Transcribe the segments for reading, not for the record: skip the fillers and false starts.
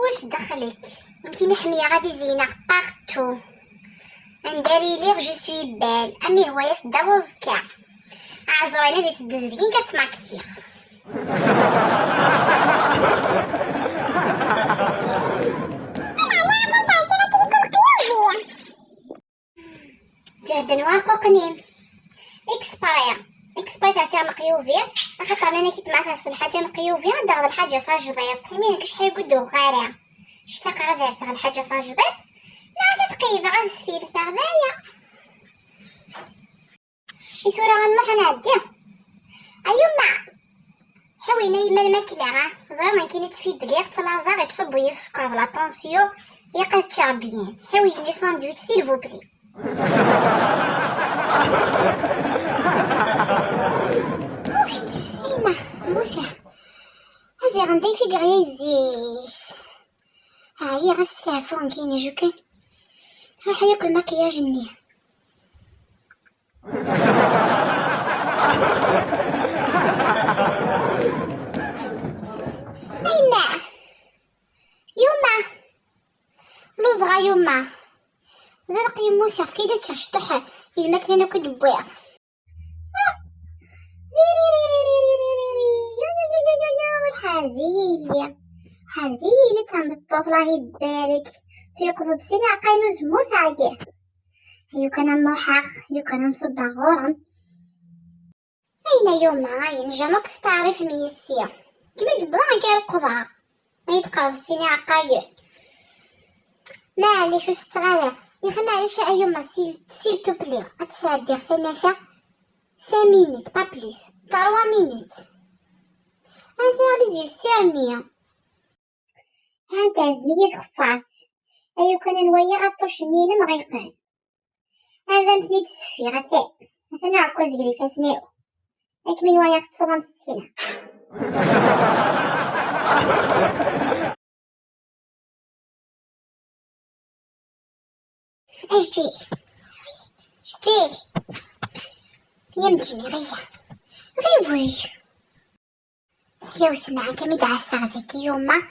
واش دخلك انتي نحميه غادي زينه بارتو نداري ليغ جو سوي بال امي هوايا تدوز كاع عزرينه اللي تدز كين كتماكيغ جهد نواقو قنيم اكسبري تاع مقيوفير خاطر انا كي تماثل الحاجه مقيوفير داغ الحاجه فاجضيط فهميني كاش حيقدو غارع اشتاق غير سغ الحاجه فاجضيط لا تقيبه غير سفير تاع غايه يثورا غنروح نعدي ايوما حوينا يما الماكله زعما ما كاين تفي بليغ تلازار يتصب ويا السكر لا طونسيون يا تشابيين حويني ساندويتش سيلفو بلي وقت ايما موسى هزي غندي في غيا الزيت هاهي غسافون كاينه جوكان راح ياكل مكياج النيه ايما يما لوزغا يما زرق يموسى في كيدا تشطح الماكله ناكل بويض حرزيلي تم الطفل الله يبارك في قصد سنة قاينو زمور ثايه هيو كان نوحاق هيو كان نصب غورم اين يوم عاين جامك تستعرف ميسيا كيما جبران كاع القضاء ما يتقرض سنة قاين معليش وستغالا يخي معليش ايوما سيل توبلي اتسادير ثنافة 5 minutes با بلوس 3 minutes هازي لي زيو سيرمية هادا زمية خفاف ايو كان نويا غطوش نينا مغيقان هذا نتني تسفي غثاء مثلا عكوز قري فاسناو هاك من ويا ختصران ستينة اش جيلي يمتني غير وي سيوث معاك ميد عساغ ذاك يوما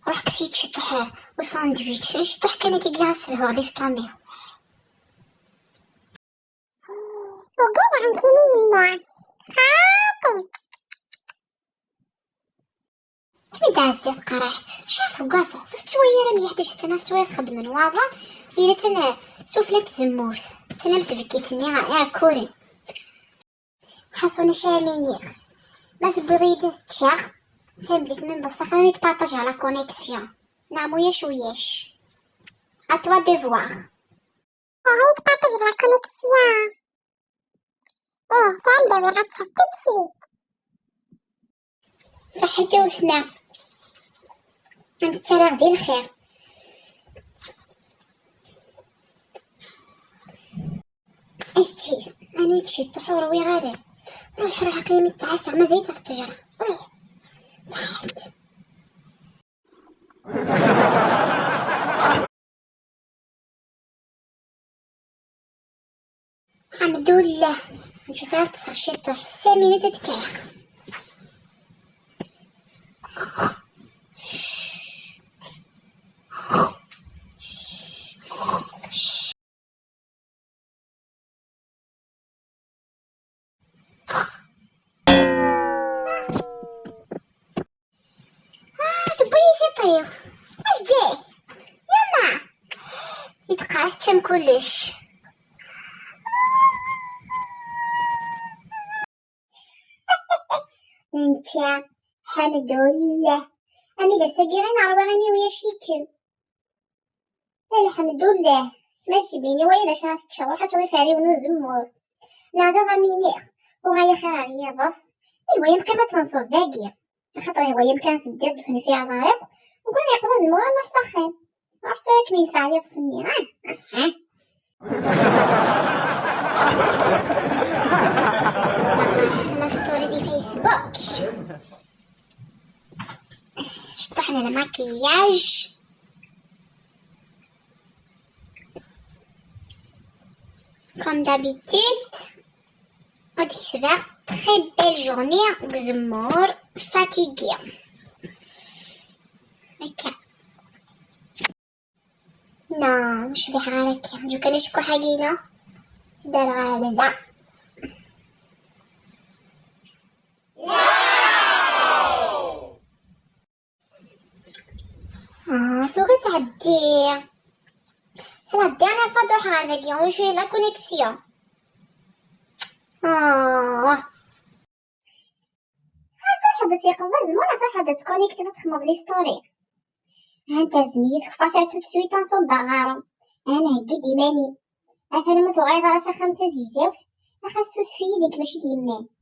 روح كسيت شطح وساندويتش شطح كان كيقراص الهور لي سطاميو وقال عنكيني يما خاطي كمي دازت قرحت شاف وقافة فت شوية راه ميحتاج حتى انا شوية تخدم واضح إلا تنا سفلت زمورث تنا مثبكيتني غا كوري حصوني شامينيغ ما تبغيد تشاغ فهمتك من بصح ما يتبارطاج على كونيكسيون نعمو ياش وياش اتوا ديفوار هاي تبارطاج على كونيكسيون فهمت وي غتشوف تسويت صحتي وثنا نتسرع ديال الخير اش تجي انا تشي طحور وي غادي روح قيمة تعسى ما زيت في التجرة روح صحت الحمد لله نشوف عرفت تصغشي طوح 5 minutes تتكاخ طيب اش جاي يما يتقاعد تم كلش ننشا الحمد لله امي لسه قيرين على راني ويا شيكل الحمد لله ماشي بيني ويا شهر تشوح حتى فاري ونزمور نازل غامينير وغايا خيرية بس ايوا يمكن ما تنصد داقير خاطر ايوا يمكن تدير دفن فيها ضريق وقال يقضي زمورة نروح سخين رحت كمين فعليا تصني فيسبوك. شطحنا الماكياج. Comme d'habitude, on dit faire très belle journée, Xmour, fatigué. Ok. Non, je vais arrêter. Je connais ce qu'on a dit là. Là. faut que tu dire. C'est la dernière fois de regarder. On joue la connexion. صافي حدا تيقضى زمان حتى حدا تكونيكتي تخمض لي ستوري. انت زميتك فاتر تو سويت نصوب غارم. انا هكي ديماني مثلا متوعيضه راسها خمسة زيزاوت اخصو سفيدك ماشي ديمان.